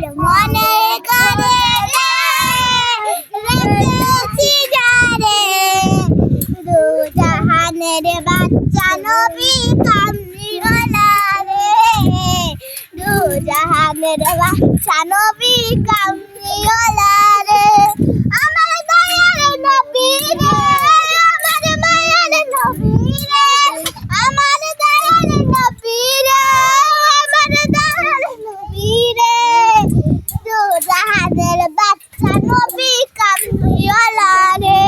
আমার মনে করে রেখেছি যারে দু জাহানের বাচ্চা নবী কামলিওয়ালা রে দু জাহানের বাচ্চা নবী কামলিওয়ালা রে আমার দয়ার নবী রে আমার মায়ার নবী রে আমার দয়ার নবী রে আমার দয়ার নবী রে দু জাহানের বাচ্চা নবী কামলিওয়ালা রে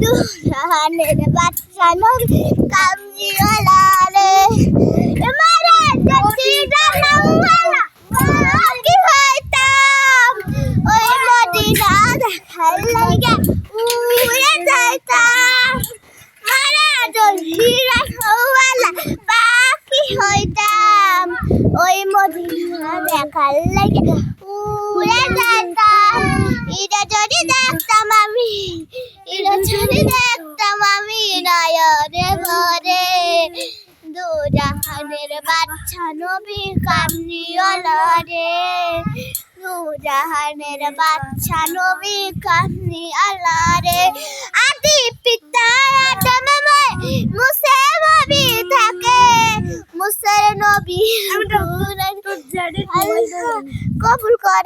দু জাহানের বাচ্চা নবী কামলিওয়ালা রে মারা যদি জানাওয়ালা কি হইতাম ওই মদিনা দেখার লাগা উড়ে যাইতাম মারা যদি জানাওয়ালা বাকি হইতাম ওই মদিনা দেখার লাগা উড়ে যাইতাম এটা যদি দেখতাম আমি এটা যদি দেখতাম আমি নয়নে ভরে দু জাহানের বাচ্চা নবী কামলিওয়ালা রে দু জাহানের বাচ্চা নবী কামলিওয়ালা রে আদি পিতা আদম মুসে নবী থাকে মুসের নবী কবুল করে।